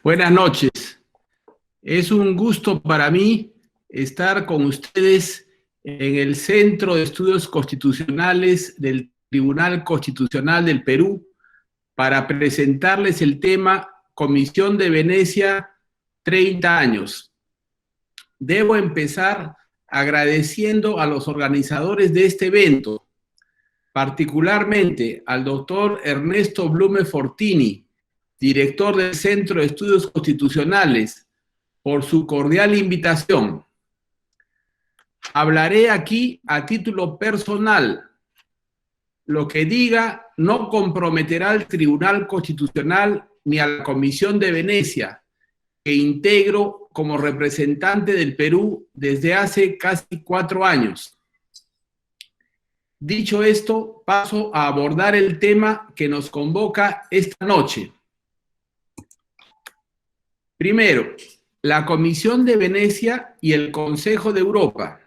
Buenas noches. Es un gusto para mí estar con ustedes en el Centro de Estudios Constitucionales del Tribunal Constitucional del Perú para presentarles el tema Comisión de Venecia 30 años. Debo empezar agradeciendo a los organizadores de este evento, particularmente al doctor Ernesto Blume Fortini, director del Centro de Estudios Constitucionales, por su cordial invitación. Hablaré aquí a título personal. Lo que diga no comprometerá al Tribunal Constitucional ni a la Comisión de Venecia, que integro como representante del Perú desde hace casi 4 años. Dicho esto, paso a abordar el tema que nos convoca esta noche. Primero, la Comisión de Venecia y el Consejo de Europa.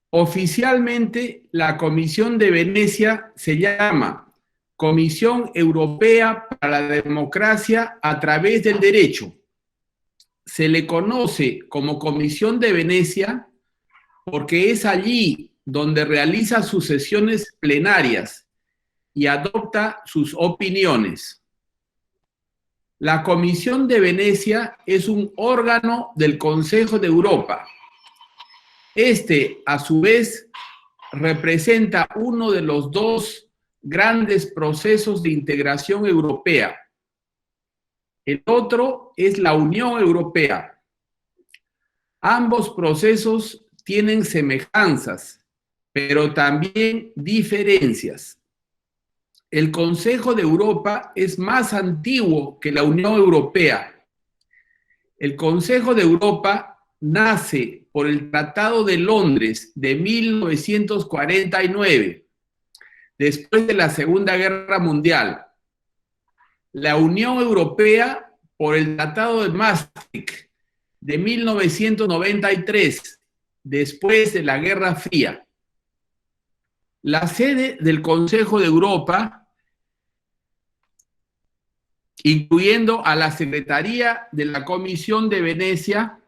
Oficialmente, la Comisión de Venecia se llama Comisión Europea para la Democracia a través del Derecho. Se le conoce como Comisión de Venecia porque es allí donde realiza sus sesiones plenarias y adopta sus opiniones. La Comisión de Venecia es un órgano del Consejo de Europa. Este, a su vez, representa uno de los dos grandes procesos de integración europea. El otro es la Unión Europea. Ambos procesos tienen semejanzas, pero también diferencias. El Consejo de Europa es más antiguo que la Unión Europea. El Consejo de Europa nace por el Tratado de Londres de 1949, después de la Segunda Guerra Mundial. La Unión Europea por el Tratado de Maastricht de 1993, después de la Guerra Fría. La sede del Consejo de Europa, incluyendo a la Secretaría de la Comisión de Venecia,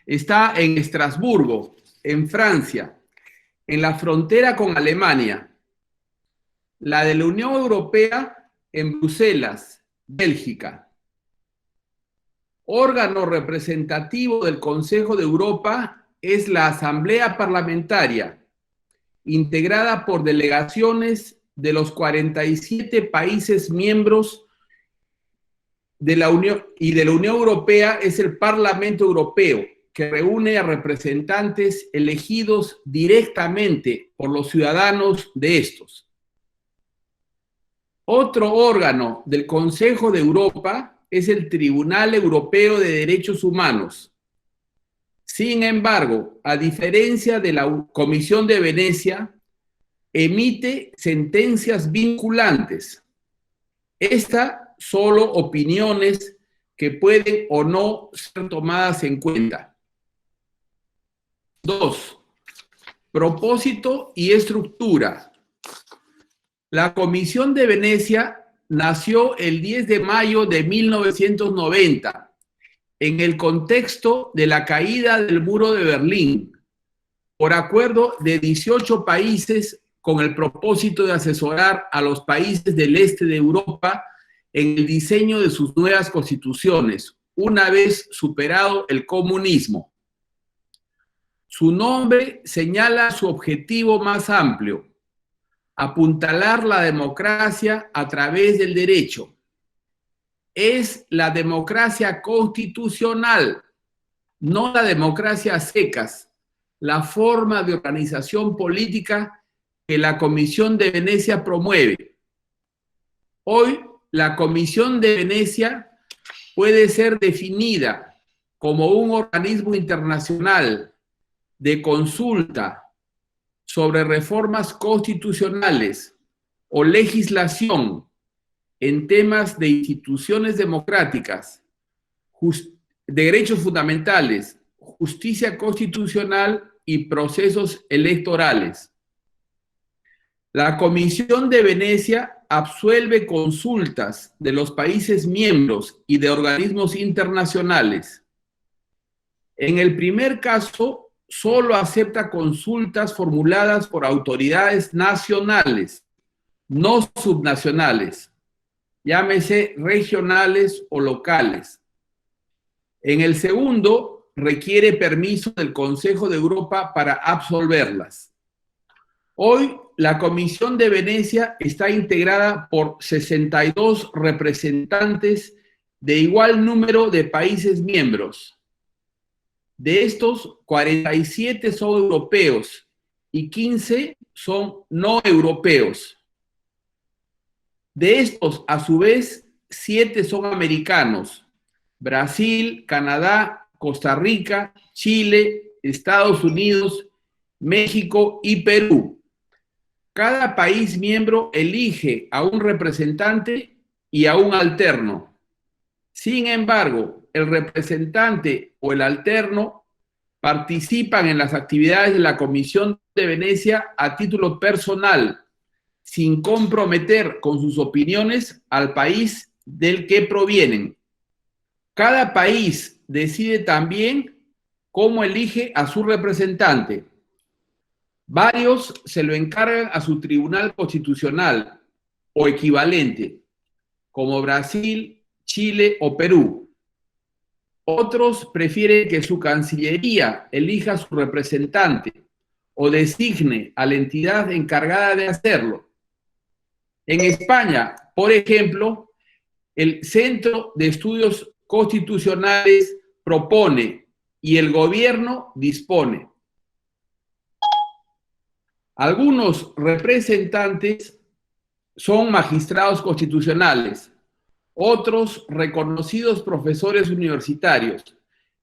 está en Estrasburgo, en Francia, en la frontera con Alemania. La de la Unión Europea en Bruselas, Bélgica. Órgano representativo del Consejo de Europa es la Asamblea Parlamentaria, integrada por delegaciones de los 47 países miembros de la Unión y de la Unión Europea es el Parlamento Europeo, que reúne a representantes elegidos directamente por los ciudadanos de estos. Otro órgano del Consejo de Europa es el Tribunal Europeo de Derechos Humanos. Sin embargo, a diferencia de la Comisión de Venecia, emite sentencias vinculantes. Esta solo opiniones que pueden o no ser tomadas en cuenta. 2. Propósito y estructura. La Comisión de Venecia nació el 10 de mayo de 1990 en el contexto de la caída del muro de Berlín por acuerdo de 18 países con el propósito de asesorar a los países del este de Europa en el diseño de sus nuevas constituciones, una vez superado el comunismo. Su nombre señala su objetivo más amplio: apuntalar la democracia a través del derecho. Es la democracia constitucional, no la democracia a secas, la forma de organización política que la Comisión de Venecia promueve. Hoy, la Comisión de Venecia puede ser definida como un organismo internacional de consulta sobre reformas constitucionales o legislación en temas de instituciones democráticas, derechos fundamentales, justicia constitucional y procesos electorales. La Comisión de Venecia absuelve consultas de los países miembros y de organismos internacionales. En el primer caso, solo acepta consultas formuladas por autoridades nacionales, no subnacionales, llámese regionales o locales. En el segundo, requiere permiso del Consejo de Europa para absolverlas. Hoy, la Comisión de Venecia está integrada por 62 representantes de igual número de países miembros. De estos, 47 son europeos y 15 son no europeos. De estos, a su vez, 7 son americanos: Brasil, Canadá, Costa Rica, Chile, Estados Unidos, México y Perú. Cada país miembro elige a un representante y a un alterno. Sin embargo, el representante o el alterno participan en las actividades de la Comisión de Venecia a título personal, sin comprometer con sus opiniones al país del que provienen. Cada país decide también cómo elige a su representante. Varios se lo encargan a su Tribunal Constitucional o equivalente, como Brasil, Chile o Perú. Otros prefieren que su Cancillería elija a su representante o designe a la entidad encargada de hacerlo. En España, por ejemplo, el Centro de Estudios Constitucionales propone y el gobierno dispone. Algunos representantes son magistrados constitucionales, otros reconocidos profesores universitarios,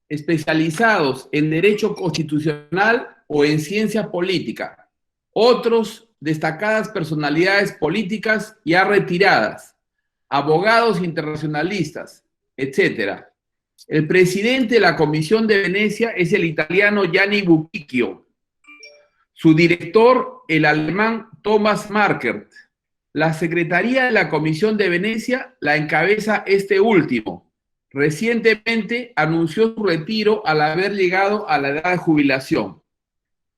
especializados en derecho constitucional o en ciencia política, otros destacadas personalidades políticas ya retiradas, abogados internacionalistas, etc. El presidente de la Comisión de Venecia es el italiano Gianni Bucchicchio, su director el alemán Thomas Markert. La Secretaría de la Comisión de Venecia la encabeza este último. Recientemente anunció su retiro al haber llegado a la edad de jubilación.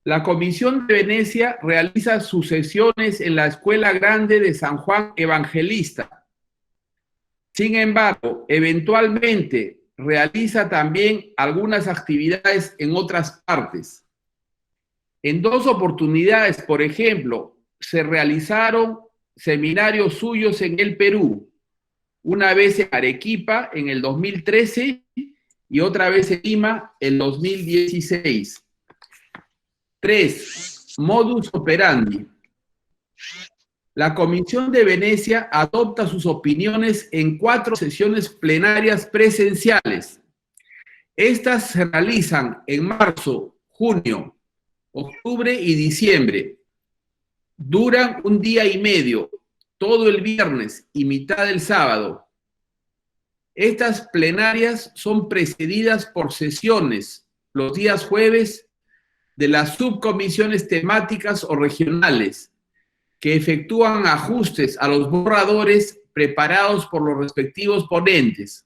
La Comisión de Venecia realiza sus sesiones en la Escuela Grande de San Juan Evangelista. Sin embargo, eventualmente realiza también algunas actividades en otras partes. En 2 oportunidades, por ejemplo, se realizaron seminarios suyos en el Perú, una vez en Arequipa en el 2013 y otra vez en Lima en 2016. 3. Modus operandi. La Comisión de Venecia adopta sus opiniones en 4 sesiones plenarias presenciales. Estas se realizan en marzo, junio, octubre y diciembre. Duran un día y medio, todo el viernes y mitad del sábado. Estas plenarias son precedidas por sesiones los días jueves de las subcomisiones temáticas o regionales, que efectúan ajustes a los borradores preparados por los respectivos ponentes.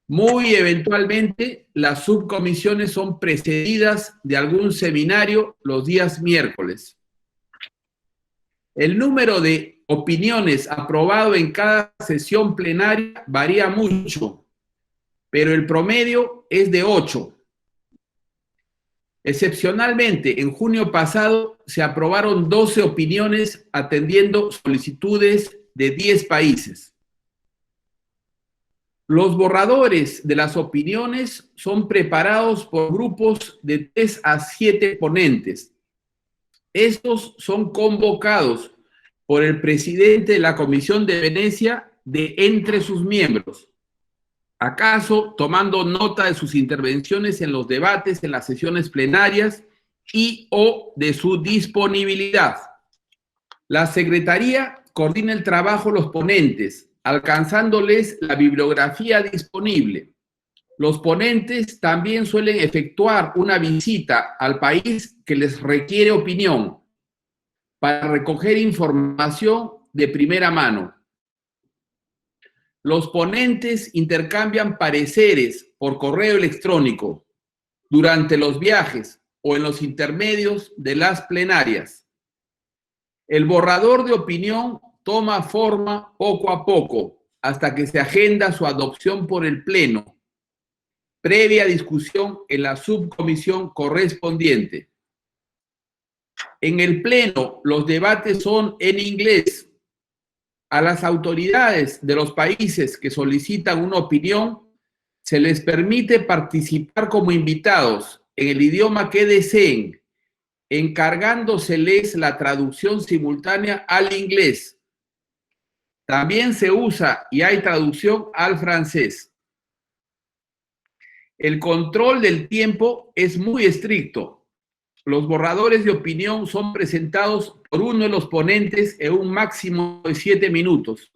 Muy eventualmente, las subcomisiones son precedidas de algún seminario los días miércoles. El número de opiniones aprobado en cada sesión plenaria varía mucho, pero el promedio es de 8. Excepcionalmente, en junio pasado se aprobaron 12 opiniones atendiendo solicitudes de 10 países. Los borradores de las opiniones son preparados por grupos de 3 a 7 ponentes. Estos son convocados por el presidente de la Comisión de Venecia de entre sus miembros, acaso tomando nota de sus intervenciones en los debates en las sesiones plenarias y o de su disponibilidad. La Secretaría coordina el trabajo de los ponentes, alcanzándoles la bibliografía disponible. Los ponentes también suelen efectuar una visita al país que les requiere opinión para recoger información de primera mano. Los ponentes intercambian pareceres por correo electrónico durante los viajes o en los intermedios de las plenarias. El borrador de opinión toma forma poco a poco hasta que se agenda su adopción por el Pleno, previa discusión en la subcomisión correspondiente. En el Pleno, los debates son en inglés. A las autoridades de los países que solicitan una opinión se les permite participar como invitados en el idioma que deseen, encargándoseles la traducción simultánea al inglés. También se usa y hay traducción al francés. El control del tiempo es muy estricto. Los borradores de opinión son presentados por uno de los ponentes en un máximo de 7 minutos.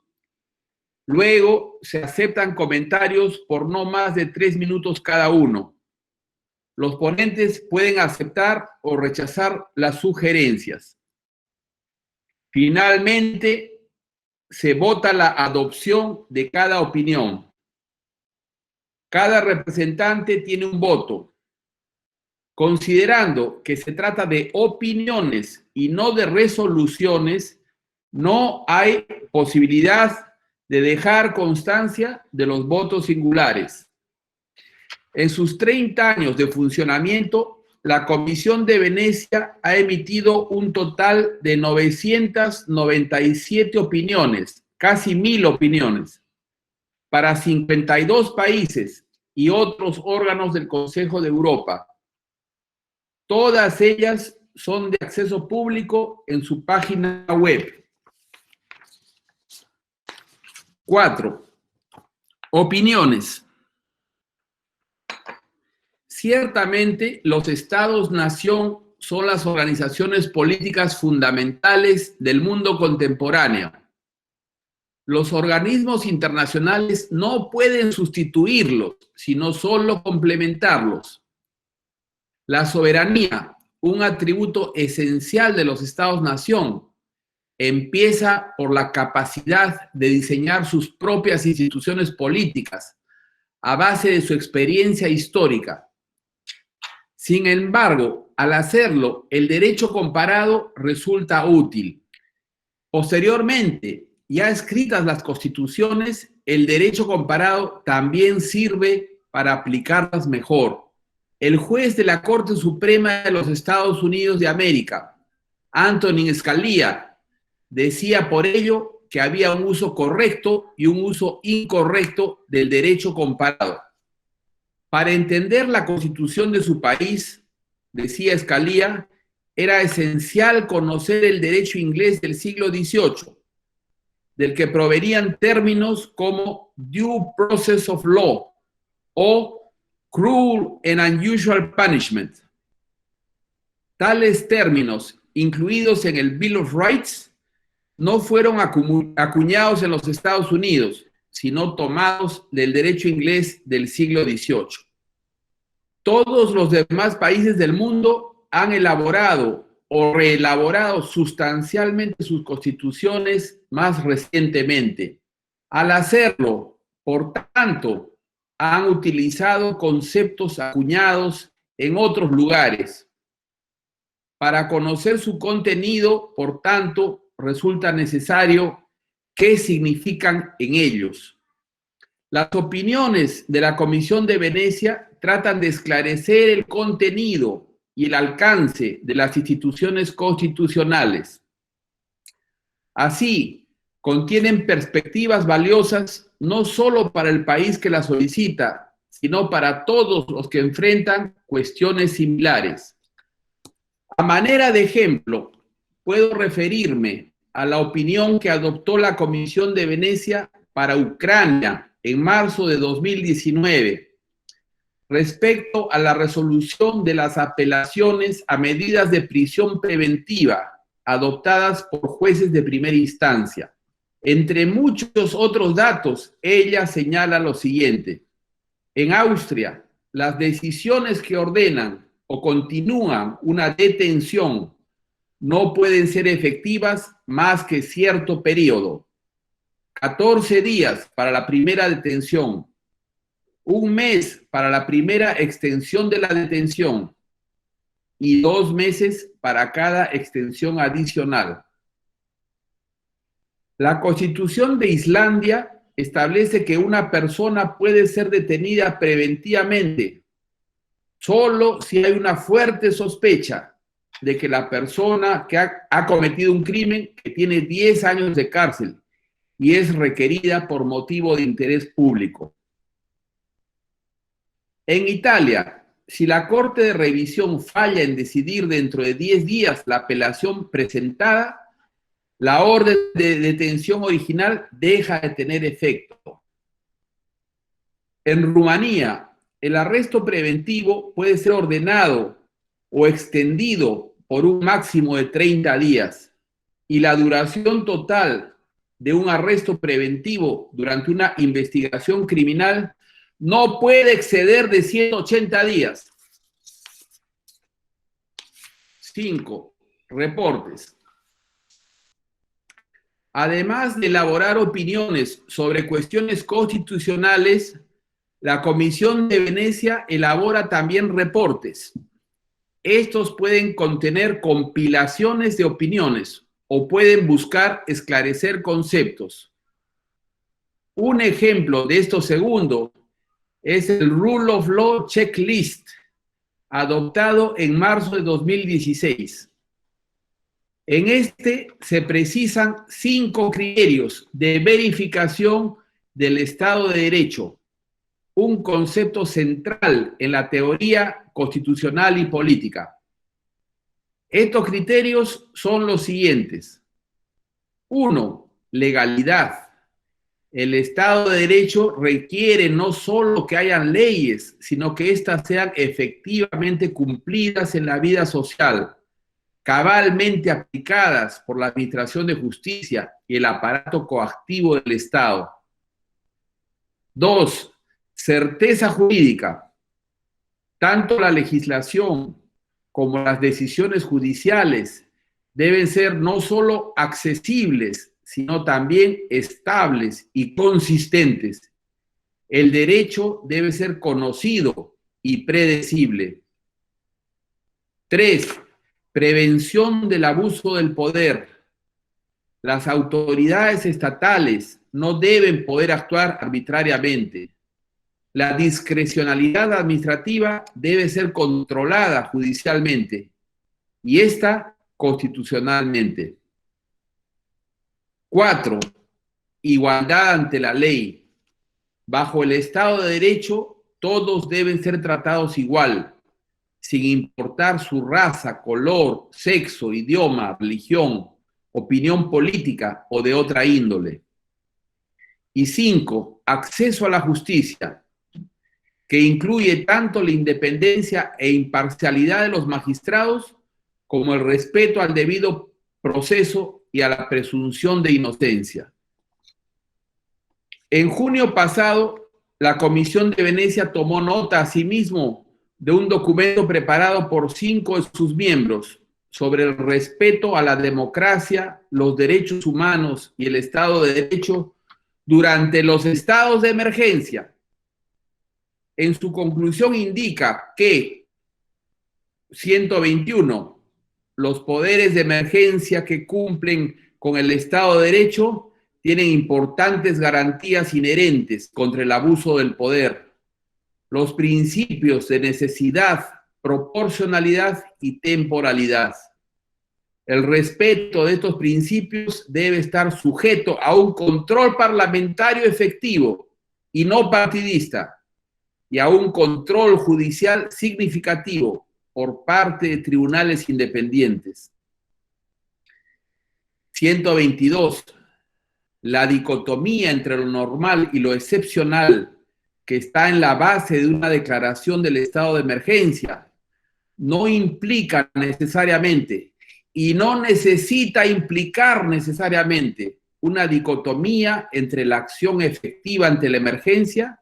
Luego se aceptan comentarios por no más de 3 minutos cada uno. Los ponentes pueden aceptar o rechazar las sugerencias. Finalmente, se vota la adopción de cada opinión. Cada representante tiene un voto. Considerando que se trata de opiniones y no de resoluciones, no hay posibilidad de dejar constancia de los votos singulares. En sus 30 años de funcionamiento, la Comisión de Venecia ha emitido un total de 997 opiniones, casi 1000 opiniones, para 52 países y otros órganos del Consejo de Europa. Todas ellas son de acceso público en su página web. 4. Opiniones. Ciertamente, los estados-nación son las organizaciones políticas fundamentales del mundo contemporáneo. Los organismos internacionales no pueden sustituirlos, sino solo complementarlos. La soberanía, un atributo esencial de los estados-nación, empieza por la capacidad de diseñar sus propias instituciones políticas a base de su experiencia histórica. Sin embargo, al hacerlo, el derecho comparado resulta útil. Posteriormente, ya escritas las constituciones, el derecho comparado también sirve para aplicarlas mejor. El juez de la Corte Suprema de los Estados Unidos de América, Antonin Scalia, decía por ello que había un uso correcto y un uso incorrecto del derecho comparado. Para entender la constitución de su país, decía Scalia, era esencial conocer el derecho inglés del siglo XVIII, del que provenían términos como due process of law o cruel and unusual punishment. Tales términos, incluidos en el Bill of Rights, no fueron acuñados en los Estados Unidos, sino tomados del derecho inglés del siglo XVIII. Todos los demás países del mundo han elaborado o reelaborado sustancialmente sus constituciones más recientemente. Al hacerlo, por tanto, han utilizado conceptos acuñados en otros lugares. Para conocer su contenido, por tanto, resulta necesario qué significan en ellos. Las opiniones de la Comisión de Venecia tratan de esclarecer el contenido y el alcance de las instituciones constitucionales. Así, contienen perspectivas valiosas no solo para el país que las solicita, sino para todos los que enfrentan cuestiones similares. A manera de ejemplo, puedo referirme a la opinión que adoptó la Comisión de Venecia para Ucrania en marzo de 2019, respecto a la resolución de las apelaciones a medidas de prisión preventiva adoptadas por jueces de primera instancia. Entre muchos otros datos, ella señala lo siguiente. En Austria, las decisiones que ordenan o continúan una detención no pueden ser efectivas más que cierto periodo. 14 días para la primera detención, un mes para la primera extensión de la detención y 2 meses para cada extensión adicional. La Constitución de Islandia establece que una persona puede ser detenida preventivamente solo si hay una fuerte sospecha de que la persona que ha cometido un crimen que tiene 10 años de cárcel y es requerida por motivo de interés público. En Italia, si la Corte de Revisión falla en decidir dentro de 10 días la apelación presentada, la orden de detención original deja de tener efecto. En Rumanía, el arresto preventivo puede ser ordenado o extendido por un máximo de 30 días y la duración total de un arresto preventivo durante una investigación criminal no puede exceder de 180 días. 5. Reportes. Además de elaborar opiniones sobre cuestiones constitucionales, la Comisión de Venecia elabora también reportes. Estos pueden contener compilaciones de opiniones o pueden buscar esclarecer conceptos. Un ejemplo de esto segundo es el Rule of Law Checklist, adoptado en marzo de 2016. En este se precisan 5 criterios de verificación del Estado de Derecho, un concepto central en la teoría constitucional y política. Estos criterios son los siguientes. 1. Legalidad. El Estado de Derecho requiere no solo que hayan leyes, sino que éstas sean efectivamente cumplidas en la vida social, cabalmente aplicadas por la Administración de Justicia y el aparato coactivo del Estado. 2. Certeza jurídica. Tanto la legislación como las decisiones judiciales deben ser no solo accesibles, sino también estables y consistentes. El derecho debe ser conocido y predecible. 3. Prevención del abuso del poder. Las autoridades estatales no deben poder actuar arbitrariamente. La discrecionalidad administrativa debe ser controlada judicialmente y esta constitucionalmente. 4. Igualdad ante la ley. Bajo el Estado de Derecho, todos deben ser tratados igual, sin importar su raza, color, sexo, idioma, religión, opinión política o de otra índole. Y 5. Acceso a la justicia, que incluye tanto la independencia e imparcialidad de los magistrados como el respeto al debido proceso y a la presunción de inocencia. En junio pasado, la Comisión de Venecia tomó nota asimismo de un documento preparado por 5 de sus miembros sobre el respeto a la democracia, los derechos humanos y el Estado de Derecho durante los estados de emergencia. En su conclusión indica que 121. Los poderes de emergencia que cumplen con el Estado de Derecho tienen importantes garantías inherentes contra el abuso del poder. Los principios de necesidad, proporcionalidad y temporalidad. El respeto de estos principios debe estar sujeto a un control parlamentario efectivo y no partidista, y a un control judicial significativo por parte de tribunales independientes. 122. La dicotomía entre lo normal y lo excepcional que está en la base de una declaración del estado de emergencia no implica necesariamente y no necesita implicar necesariamente una dicotomía entre la acción efectiva ante la emergencia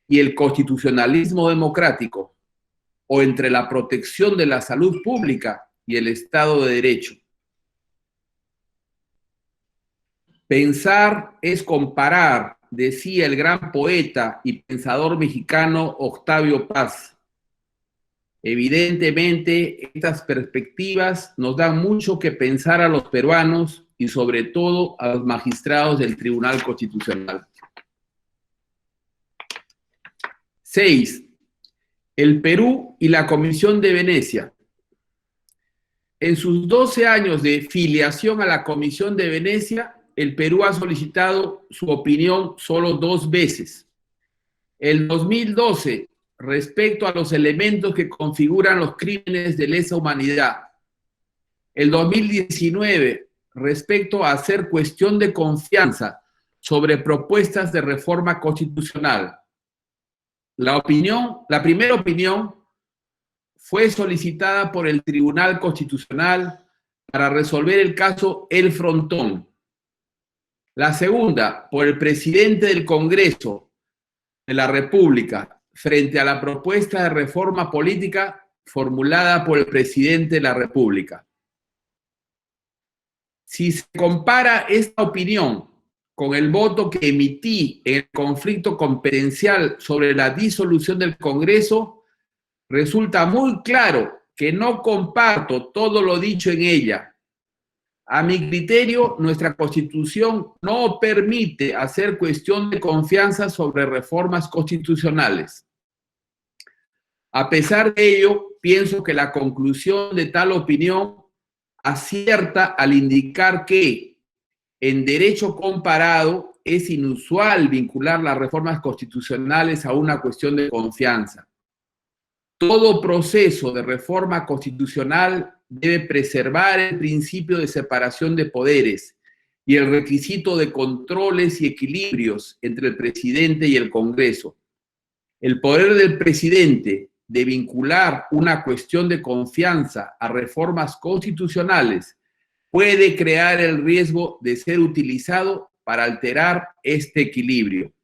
y el constitucionalismo democrático, o entre la protección de la salud pública y el Estado de Derecho. Pensar es comparar, decía el gran poeta y pensador mexicano Octavio Paz. Evidentemente, estas perspectivas nos dan mucho que pensar a los peruanos y sobre todo a los magistrados del Tribunal Constitucional. 6. El Perú y la Comisión de Venecia. En sus 12 años de filiación a la Comisión de Venecia, el Perú ha solicitado su opinión solo 2 veces. El 2012, respecto a los elementos que configuran los crímenes de lesa humanidad. El 2019, respecto a hacer cuestión de confianza sobre propuestas de reforma constitucional. La primera opinión fue solicitada por el Tribunal Constitucional para resolver el caso El Frontón. La segunda, por el presidente del Congreso de la República, frente a la propuesta de reforma política formulada por el presidente de la República. Si se compara esta opinión con el voto que emití en el conflicto competencial sobre la disolución del Congreso, resulta muy claro que no comparto todo lo dicho en ella. A mi criterio, nuestra Constitución no permite hacer cuestión de confianza sobre reformas constitucionales. A pesar de ello, pienso que la conclusión de tal opinión acierta al indicar que, en derecho comparado, es inusual vincular las reformas constitucionales a una cuestión de confianza. Todo proceso de reforma constitucional debe preservar el principio de separación de poderes y el requisito de controles y equilibrios entre el presidente y el Congreso. El poder del presidente de vincular una cuestión de confianza a reformas constitucionales puede crear el riesgo de ser utilizado para alterar este equilibrio.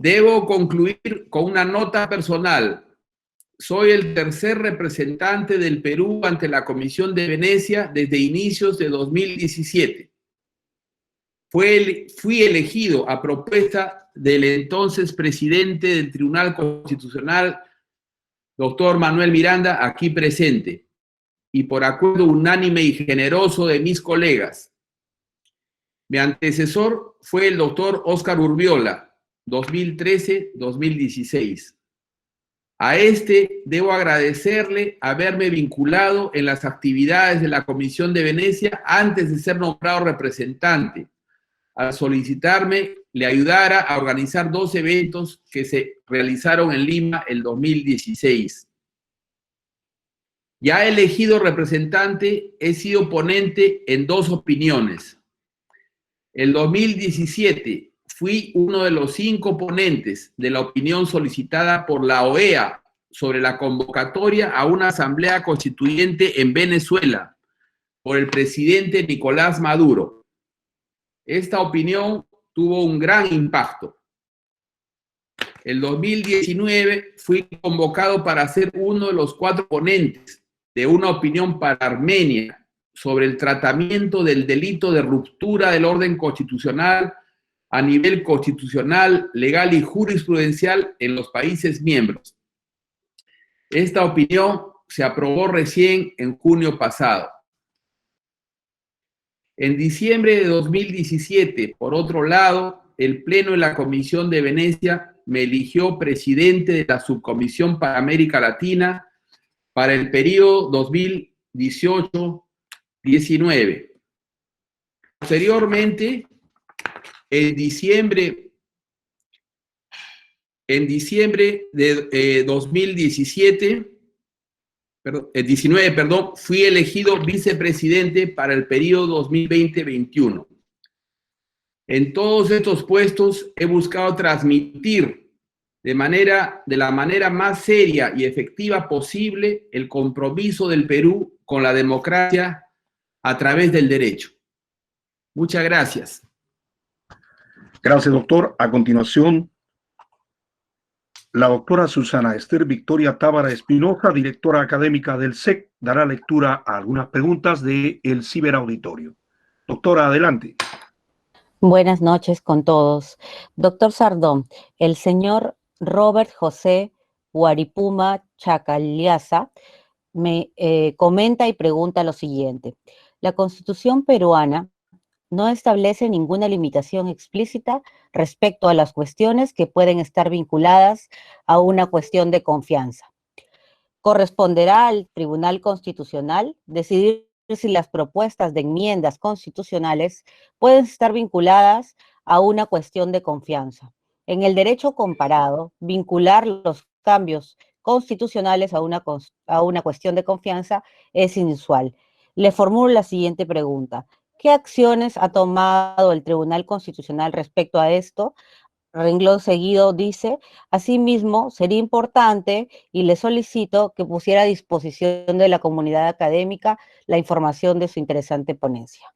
Debo concluir con una nota personal. Soy el tercer representante del Perú ante la Comisión de Venecia desde inicios de 2017. Fui elegido a propuesta del entonces presidente del Tribunal Constitucional, doctor Manuel Miranda, aquí presente, y por acuerdo unánime y generoso de mis colegas. Mi antecesor fue el doctor Óscar Urbiola, 2013-2016. A este debo agradecerle haberme vinculado en las actividades de la Comisión de Venecia antes de ser nombrado representante. Al solicitarme, le ayudara a organizar 2 eventos que se realizaron en Lima el 2016. Ya elegido representante, he sido ponente en 2 opiniones. El 2017 fui uno de los 5 ponentes de la opinión solicitada por la OEA sobre la convocatoria a una asamblea constituyente en Venezuela por el presidente Nicolás Maduro. Esta opinión tuvo un gran impacto. El 2019 fui convocado para ser uno de los 4 ponentes de una opinión para Armenia sobre el tratamiento del delito de ruptura del orden constitucional a nivel constitucional, legal y jurisprudencial en los países miembros. Esta opinión se aprobó recién en junio pasado. En diciembre de 2017, por otro lado, el Pleno de la Comisión de Venecia me eligió presidente de la Subcomisión para América Latina para el periodo 2018-19. Posteriormente, en diciembre de 2019, fui elegido vicepresidente para el periodo 2020-21. En todos estos puestos he buscado transmitir de la manera más seria y efectiva posible el compromiso del Perú con la democracia a través del derecho. Muchas gracias. Gracias, doctor. A continuación, La doctora Susana Esther Victoria Tábara Espinosa, directora académica del SEC, dará lectura a algunas preguntas del ciberauditorio. Doctora, adelante. Buenas noches con todos. Doctor Sardón, el señor Robert José Huaripuma Chacaliasa me comenta y pregunta lo siguiente. La Constitución peruana no establece ninguna limitación explícita respecto a las cuestiones que pueden estar vinculadas a una cuestión de confianza. Corresponderá al Tribunal Constitucional decidir si las propuestas de enmiendas constitucionales pueden estar vinculadas a una cuestión de confianza. En el derecho comparado, vincular los cambios constitucionales a una cuestión de confianza es inusual. Le formulo la siguiente pregunta. ¿Qué acciones ha tomado el Tribunal Constitucional respecto a esto? Renglón seguido dice, asimismo, sería importante y le solicito que pusiera a disposición de la comunidad académica la información de su interesante ponencia.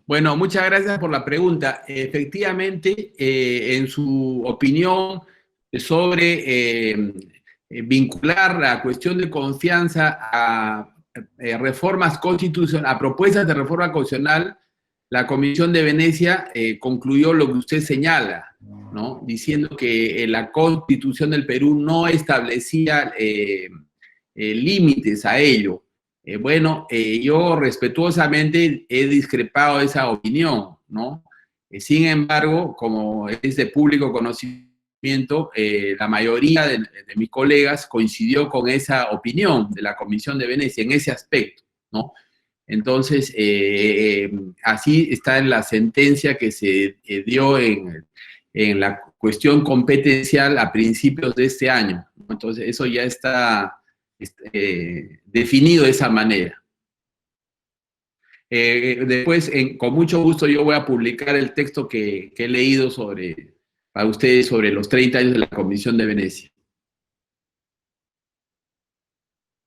Bueno, muchas gracias por la pregunta. Efectivamente, en su opinión sobre vincular la cuestión de confianza a reformas constitucionales, a propuestas de reforma constitucional, la Comisión de Venecia concluyó lo que usted señala, ¿no? Diciendo que la Constitución del Perú no establecía límites a ello. Yo respetuosamente he discrepado de esa opinión, ¿no? Sin embargo, como es de público conocimiento, la mayoría de mis colegas coincidió con esa opinión de la Comisión de Venecia en ese aspecto, ¿no? Entonces, así está en la sentencia que se dio en la cuestión competencial a principios de este año, ¿no? Entonces, eso ya está definido de esa manera. Después, con mucho gusto, yo voy a publicar el texto que he leído para ustedes sobre los 30 años de la Comisión de Venecia.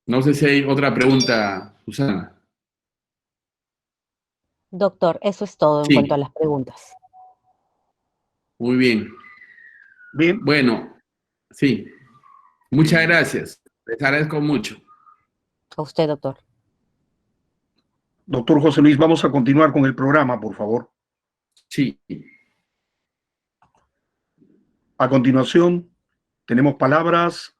No sé si hay otra pregunta, Susana. Doctor, eso es todo en cuanto a las preguntas. Muy bien. Bien. Bueno, sí. Muchas gracias. Les agradezco mucho. A usted, doctor. Doctor José Luis, vamos a continuar con el programa, por favor. Sí. A continuación, tenemos palabras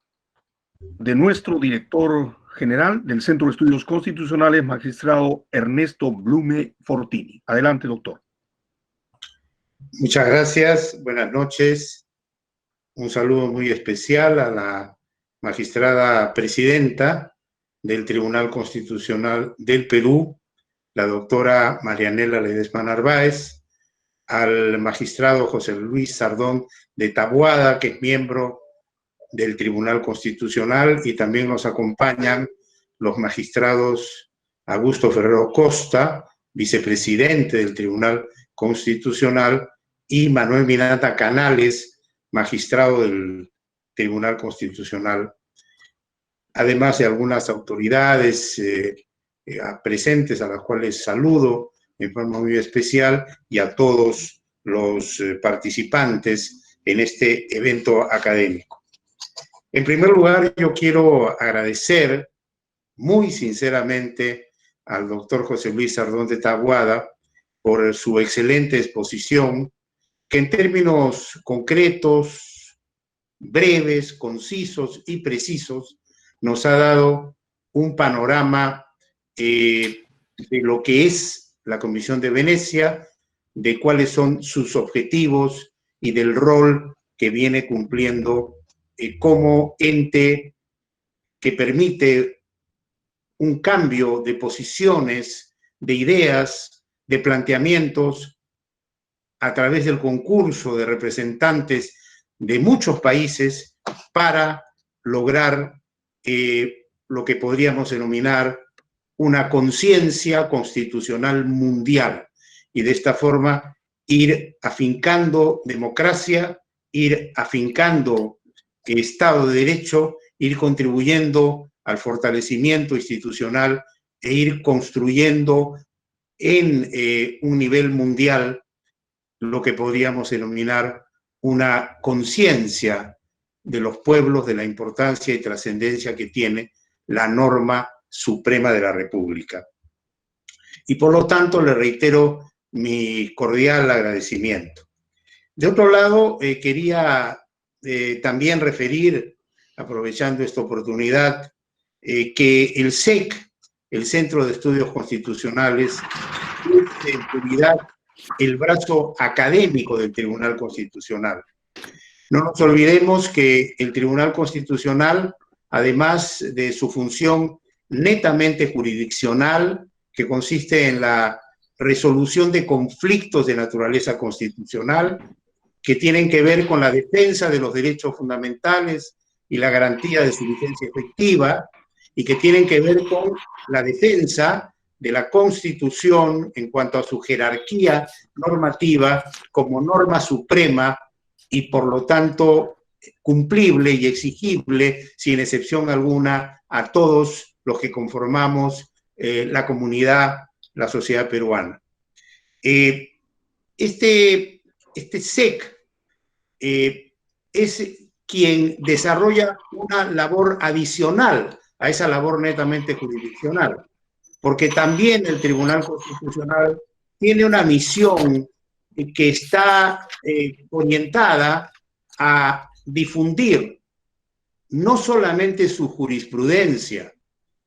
de nuestro director general del Centro de Estudios Constitucionales, magistrado Ernesto Blume Fortini. Adelante, doctor. Muchas gracias. Buenas noches. Un saludo muy especial a la magistrada presidenta del Tribunal Constitucional del Perú, la doctora Marianela Ledesma Narváez, al magistrado José Luis Sardón de Taboada, que es miembro del Tribunal Constitucional, y también nos acompañan los magistrados Augusto Ferrero Costa, vicepresidente del Tribunal Constitucional, y Manuel Miranda Canales, magistrado del Tribunal Constitucional, además de algunas autoridades presentes, a las cuales saludo en forma muy especial, y a todos los participantes en este evento académico. En primer lugar, yo quiero agradecer muy sinceramente al doctor José Luis Sardón de Taboada por su excelente exposición, que en términos concretos, breves, concisos y precisos, nos ha dado un panorama de lo que es la Comisión de Venecia, de cuáles son sus objetivos y del rol que viene cumpliendo como ente que permite un cambio de posiciones, de ideas, de planteamientos a través del concurso de representantes de muchos países para lograr lo que podríamos denominar una conciencia constitucional mundial, y de esta forma ir afincando democracia, ir afincando Estado de Derecho, ir contribuyendo al fortalecimiento institucional e ir construyendo en un nivel mundial lo que podríamos denominar una conciencia de los pueblos, de la importancia y trascendencia que tiene la norma suprema de la República. Y por lo tanto le reitero mi cordial agradecimiento. De otro lado, quería también referir, aprovechando esta oportunidad, que el SEC, el Centro de Estudios Constitucionales, es en realidad el brazo académico del Tribunal Constitucional. No nos olvidemos que el Tribunal Constitucional, además de su función netamente jurisdiccional, que consiste en la resolución de conflictos de naturaleza constitucional, que tienen que ver con la defensa de los derechos fundamentales y la garantía de su vigencia efectiva, y que tienen que ver con la defensa de la Constitución en cuanto a su jerarquía normativa como norma suprema y por lo tanto cumplible y exigible sin excepción alguna a todos los que conformamos la comunidad, la sociedad peruana. Este SEC es quien desarrolla una labor adicional a esa labor netamente jurisdiccional, porque también el Tribunal Constitucional tiene una misión que está orientada a difundir no solamente su jurisprudencia,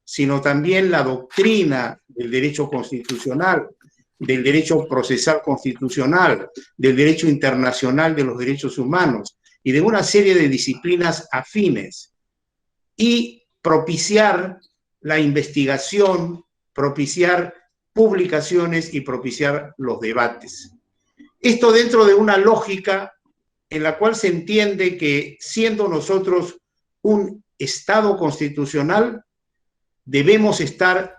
sino también la doctrina del derecho constitucional, del derecho procesal constitucional, del derecho internacional de los derechos humanos y de una serie de disciplinas afines, y propiciar la investigación, propiciar publicaciones y propiciar los debates. Esto dentro de una lógica en la cual se entiende que, siendo nosotros un Estado constitucional, debemos estar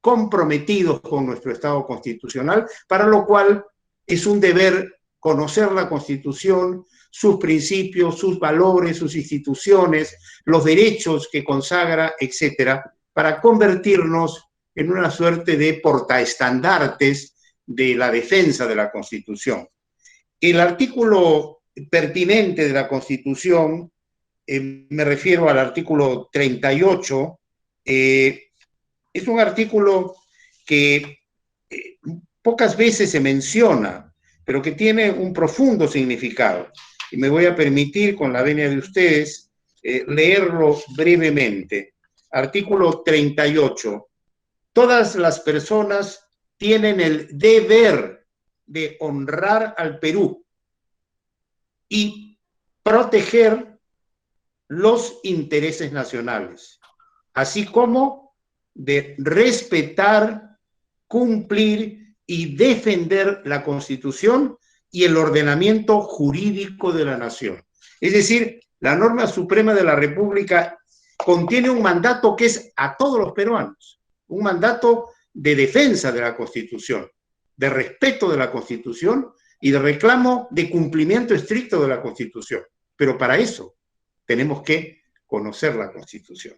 comprometidos con nuestro Estado constitucional, para lo cual es un deber conocer la Constitución, sus principios, sus valores, sus instituciones, los derechos que consagra, etcétera, para convertirnos en una suerte de portaestandartes de la defensa de la Constitución. El artículo pertinente de la Constitución, me refiero al artículo 38, es un artículo que pocas veces se menciona, pero que tiene un profundo significado. Y me voy a permitir, con la venia de ustedes, leerlo brevemente. Artículo 38. Todas las personas tienen el deber de honrar al Perú y proteger los intereses nacionales, así como de respetar, cumplir y defender la Constitución y el ordenamiento jurídico de la nación. Es decir, la norma suprema de la República contiene un mandato que es a todos los peruanos, un mandato de defensa de la Constitución, de respeto de la Constitución y de reclamo de cumplimiento estricto de la Constitución. Pero para eso tenemos que conocer la Constitución.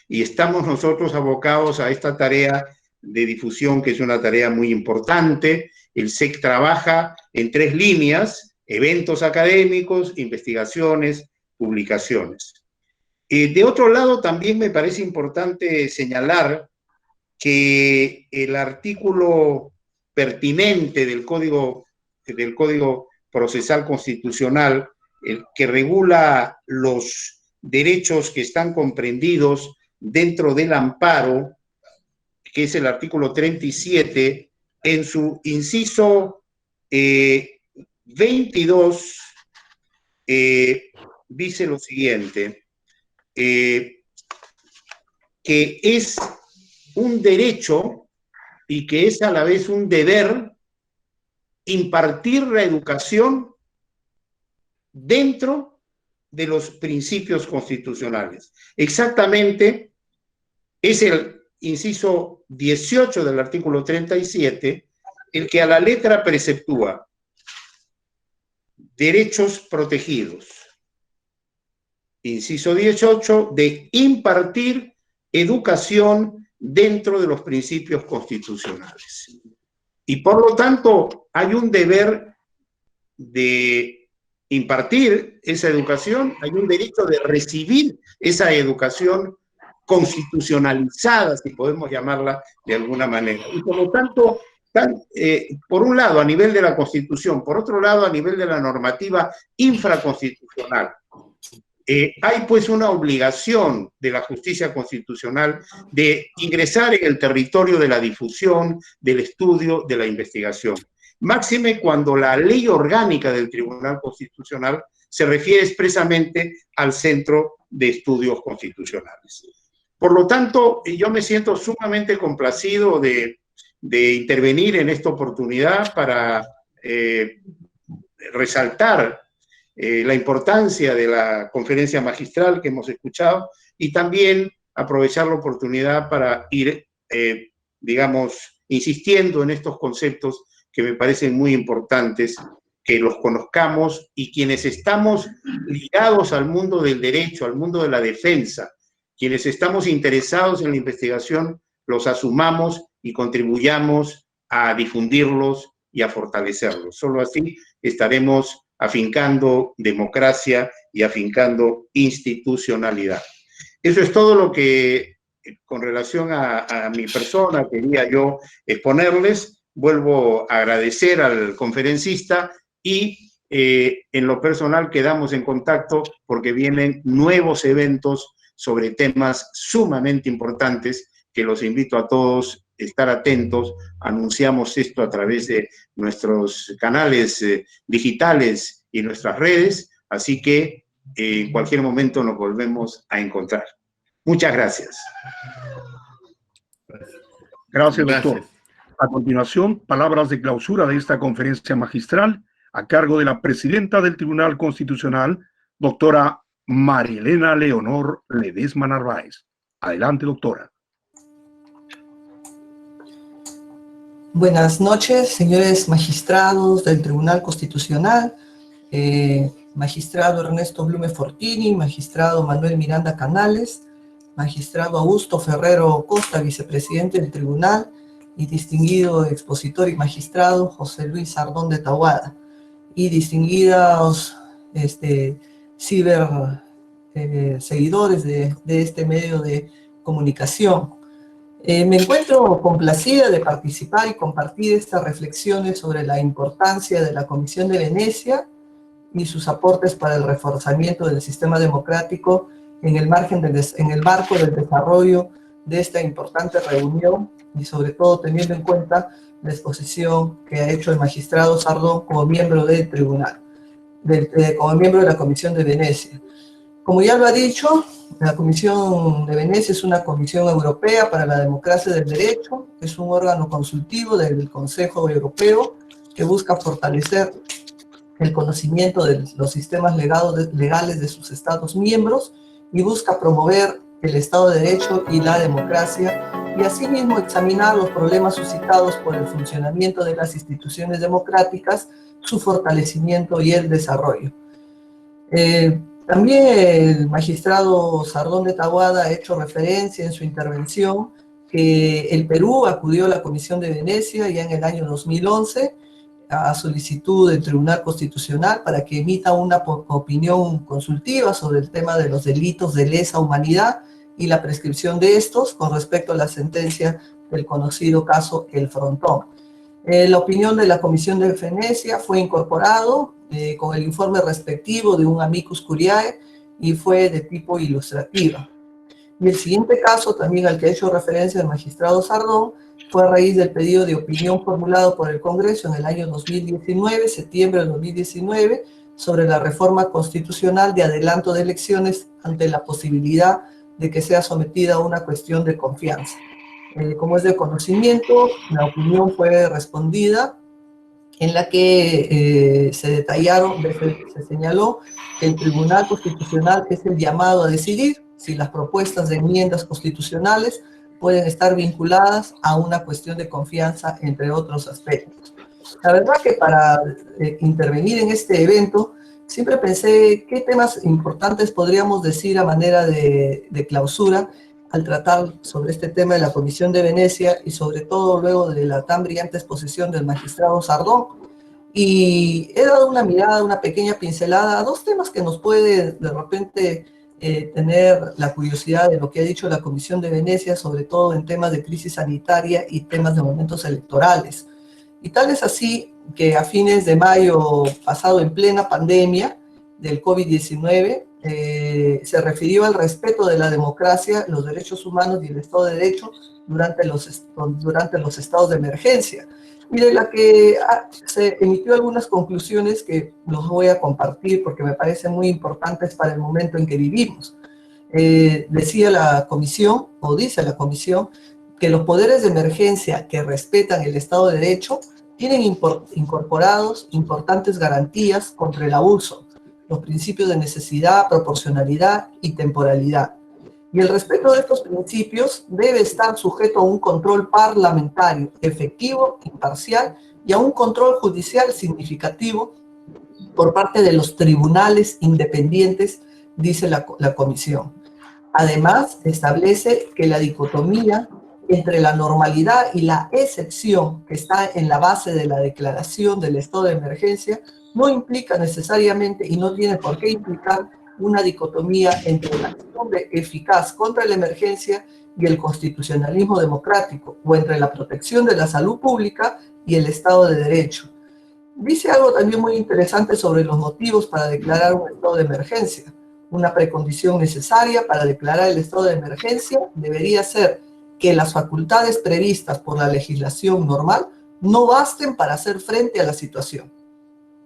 Y estamos nosotros abocados a esta tarea de difusión, que es una tarea muy importante. El SEC trabaja en 3 líneas: eventos académicos, investigaciones, publicaciones. De otro lado, también me parece importante señalar que el artículo pertinente del Código Procesal Constitucional, el que regula los derechos que están comprendidos dentro del amparo, que es el artículo 37, en su inciso 22, dice lo siguiente, que es un derecho y que es a la vez un deber impartir la educación dentro de los principios constitucionales. Exactamente, es el inciso 18 del artículo 37 el que a la letra preceptúa derechos protegidos. Inciso 18, de impartir educación dentro de los principios constitucionales. Y por lo tanto, hay un deber de impartir esa educación, hay un derecho de recibir esa educación constitucionalizada, si podemos llamarla de alguna manera. Y por lo tanto, por un lado a nivel de la Constitución, por otro lado a nivel de la normativa infraconstitucional, hay pues una obligación de la justicia constitucional de ingresar en el territorio de la difusión, del estudio, de la investigación. Máxime cuando la ley orgánica del Tribunal Constitucional se refiere expresamente al Centro de Estudios Constitucionales. Por lo tanto, yo me siento sumamente complacido de intervenir en esta oportunidad para resaltar la importancia de la conferencia magistral que hemos escuchado y también aprovechar la oportunidad para ir, digamos, insistiendo en estos conceptos que me parecen muy importantes, que los conozcamos y quienes estamos ligados al mundo del derecho, al mundo de la defensa, quienes estamos interesados en la investigación, los asumamos y contribuyamos a difundirlos y a fortalecerlos. Solo así estaremos afincando democracia y afincando institucionalidad. Eso es todo lo que, con relación a mi persona, quería yo exponerles. Vuelvo a agradecer al conferencista y en lo personal quedamos en contacto porque vienen nuevos eventos sobre temas sumamente importantes que los invito a todos a estar atentos. Anunciamos esto a través de nuestros canales digitales y nuestras redes, así que en cualquier momento nos volvemos a encontrar. Muchas gracias. Gracias, doctor. A continuación, palabras de clausura de esta conferencia magistral a cargo de la presidenta del Tribunal Constitucional, doctora María Elena Leonor Ledesma Narváez. Adelante, doctora. Buenas noches, señores magistrados del Tribunal Constitucional, magistrado Ernesto Blume Fortini, magistrado Manuel Miranda Canales, magistrado Augusto Ferrero Costa, vicepresidente del Tribunal, y distinguido expositor y magistrado José Luis Sardón de Tahuada, y distinguidos seguidores de este medio de comunicación. Me encuentro complacida de participar y compartir estas reflexiones sobre la importancia de la Comisión de Venecia y sus aportes para el reforzamiento del sistema democrático en el marco del desarrollo de esta importante reunión y sobre todo teniendo en cuenta la exposición que ha hecho el magistrado Sardón como miembro del tribunal, como miembro de la Comisión de Venecia. Como ya lo ha dicho, la Comisión de Venecia es una comisión europea para la democracia del derecho, es un órgano consultivo del Consejo Europeo que busca fortalecer el conocimiento de los sistemas legales de sus Estados miembros y busca promover el Estado de Derecho y la democracia, y asimismo examinar los problemas suscitados por el funcionamiento de las instituciones democráticas, su fortalecimiento y el desarrollo. También el magistrado Sardón de Tahuada ha hecho referencia en su intervención que el Perú acudió a la Comisión de Venecia ya en el año 2011 a solicitud del Tribunal Constitucional para que emita una opinión consultiva sobre el tema de los delitos de lesa humanidad y la prescripción de estos con respecto a la sentencia del conocido caso El Frontón. La opinión de la Comisión de Venecia fue incorporado con el informe respectivo de un amicus curiae y fue de tipo ilustrativa. Y el siguiente caso, también al que ha hecho referencia el magistrado Sardón, fue a raíz del pedido de opinión formulado por el Congreso en el año 2019, septiembre de 2019, sobre la reforma constitucional de adelanto de elecciones ante la posibilidad de que sea sometida a una cuestión de confianza. Como es de conocimiento, la opinión fue respondida en la que se señaló que el Tribunal Constitucional es el llamado a decidir si las propuestas de enmiendas constitucionales pueden estar vinculadas a una cuestión de confianza, entre otros aspectos. La verdad que para intervenir en este evento, siempre pensé qué temas importantes podríamos decir a manera de clausura al tratar sobre este tema de la Comisión de Venecia y sobre todo luego de la tan brillante exposición del magistrado Sardón. Y he dado una mirada, una pequeña pincelada a dos temas que nos puede de repente tener la curiosidad de lo que ha dicho la Comisión de Venecia, sobre todo en temas de crisis sanitaria y temas de momentos electorales. Y tal es así que a fines de mayo pasado, en plena pandemia del COVID-19, se refirió al respeto de la democracia, los derechos humanos y el Estado de Derecho durante los estados de emergencia, y de la que se emitió algunas conclusiones que los voy a compartir porque me parecen muy importantes para el momento en que vivimos. Decía la comisión, o dice la comisión, que los poderes de emergencia que respetan el Estado de Derecho tienen incorporados importantes garantías contra el abuso, los principios de necesidad, proporcionalidad y temporalidad. Y el respeto de estos principios debe estar sujeto a un control parlamentario efectivo, imparcial, y a un control judicial significativo por parte de los tribunales independientes, dice la comisión. Además, establece que la dicotomía entre la normalidad y la excepción que está en la base de la declaración del estado de emergencia no implica necesariamente y no tiene por qué implicar una dicotomía entre la acción eficaz contra la emergencia y el constitucionalismo democrático, o entre la protección de la salud pública y el Estado de Derecho. Dice algo también muy interesante sobre los motivos para declarar un estado de emergencia. Una precondición necesaria para declarar el estado de emergencia debería ser que las facultades previstas por la legislación normal no basten para hacer frente a la situación.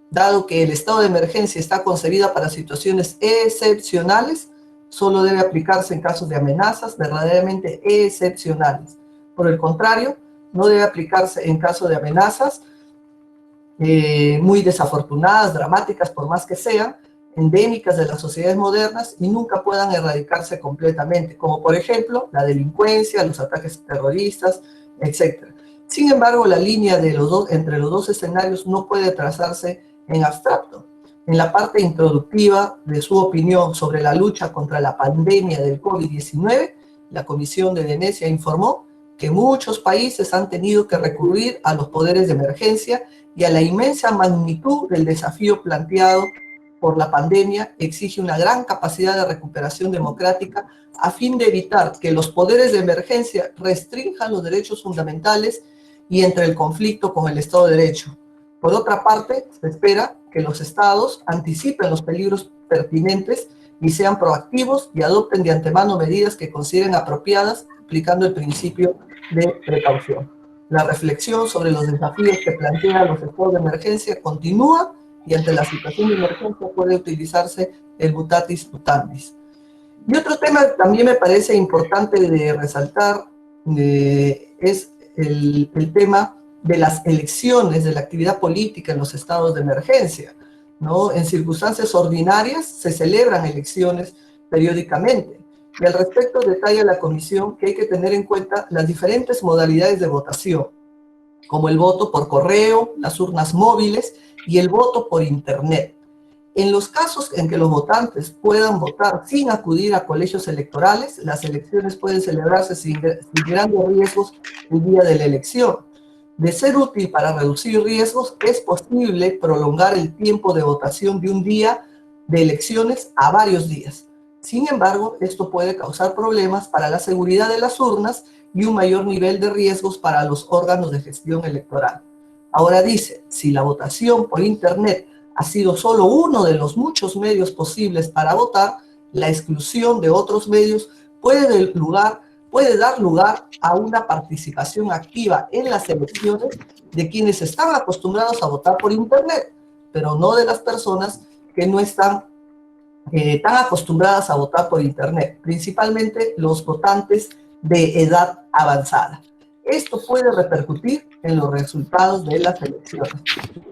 Dado que el estado de emergencia está concebido para situaciones excepcionales, solo debe aplicarse en casos de amenazas verdaderamente excepcionales. Por el contrario, no debe aplicarse en caso de amenazas muy desafortunadas, dramáticas por más que sean, endémicas de las sociedades modernas y nunca puedan erradicarse completamente, como por ejemplo la delincuencia, los ataques terroristas, etc. Sin embargo, la línea entre los dos escenarios no puede trazarse en abstracto. En la parte introductiva de su opinión sobre la lucha contra la pandemia del COVID-19, la Comisión de Venecia informó que muchos países han tenido que recurrir a los poderes de emergencia y a la inmensa magnitud del desafío planteado por la pandemia exige una gran capacidad de recuperación democrática a fin de evitar que los poderes de emergencia restrinjan los derechos fundamentales y entre el conflicto con el Estado de Derecho. Por otra parte, se espera que los estados anticipen los peligros pertinentes y sean proactivos y adopten de antemano medidas que consideren apropiadas, aplicando el principio de precaución. La reflexión sobre los desafíos que plantean los estados de emergencia continúa y ante la situación de emergencia puede utilizarse el mutatis mutandis. Y otro tema que también me parece importante de resaltar es el tema de las elecciones, de la actividad política en los estados de emergencia, ¿no? En circunstancias ordinarias se celebran elecciones periódicamente. Y al respecto detalla la comisión que hay que tener en cuenta las diferentes modalidades de votación, como el voto por correo, las urnas móviles y el voto por internet. En los casos en que los votantes puedan votar sin acudir a colegios electorales, las elecciones pueden celebrarse sin grandes riesgos el día de la elección. De ser útil para reducir riesgos, es posible prolongar el tiempo de votación de un día de elecciones a varios días. Sin embargo, esto puede causar problemas para la seguridad de las urnas y un mayor nivel de riesgos para los órganos de gestión electoral. Ahora dice, si la votación por internet ha sido solo uno de los muchos medios posibles para votar, la exclusión de otros medios puede dar lugar a una participación activa en las elecciones de quienes están acostumbrados a votar por internet, pero no de las personas que no están tan acostumbradas a votar por internet, principalmente los votantes de edad avanzada. Esto puede repercutir en los resultados de las elecciones.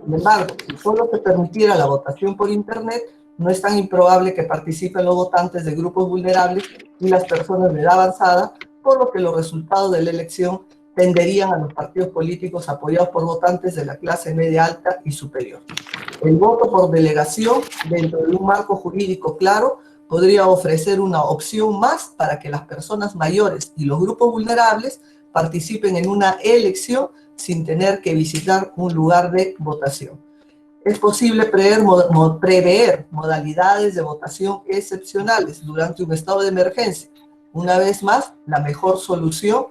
Sin embargo, si solo se permitiera la votación por internet, no es tan improbable que participen los votantes de grupos vulnerables y las personas de edad avanzada, por lo que los resultados de la elección tenderían a los partidos políticos apoyados por votantes de la clase media alta y superior. El voto por delegación, dentro de un marco jurídico claro, podría ofrecer una opción más para que las personas mayores y los grupos vulnerables participen en una elección sin tener que visitar un lugar de votación. es posible prever modalidades de votación excepcionales durante un estado de emergencia. Una vez más, la mejor solución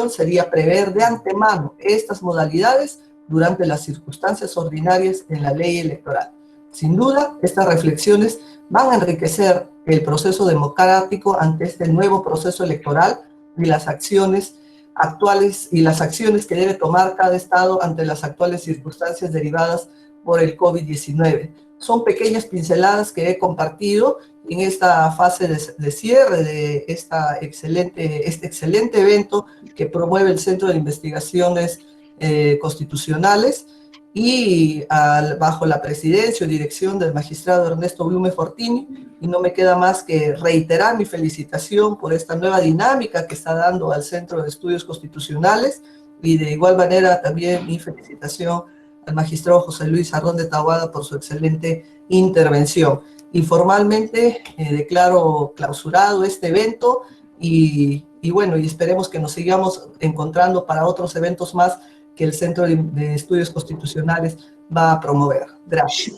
sería prever de antemano estas modalidades durante las circunstancias ordinarias en la ley electoral. Sin duda, estas reflexiones van a enriquecer el proceso democrático ante este nuevo proceso electoral y las acciones actuales y las acciones que debe tomar cada estado ante las actuales circunstancias derivadas por el COVID-19. Son pequeñas pinceladas que he compartido en esta fase de cierre de este excelente evento que promueve el Centro de Investigaciones Constitucionales y bajo la presidencia o dirección del magistrado Ernesto Blume Fortini, y no me queda más que reiterar mi felicitación por esta nueva dinámica que está dando al Centro de Estudios Constitucionales, y de igual manera también mi felicitación al magistrado José Luis Sardón de Taboada por su excelente intervención. Informalmente declaro clausurado este evento y bueno, y esperemos que nos sigamos encontrando para otros eventos más que el Centro de Estudios Constitucionales va a promover. Gracias.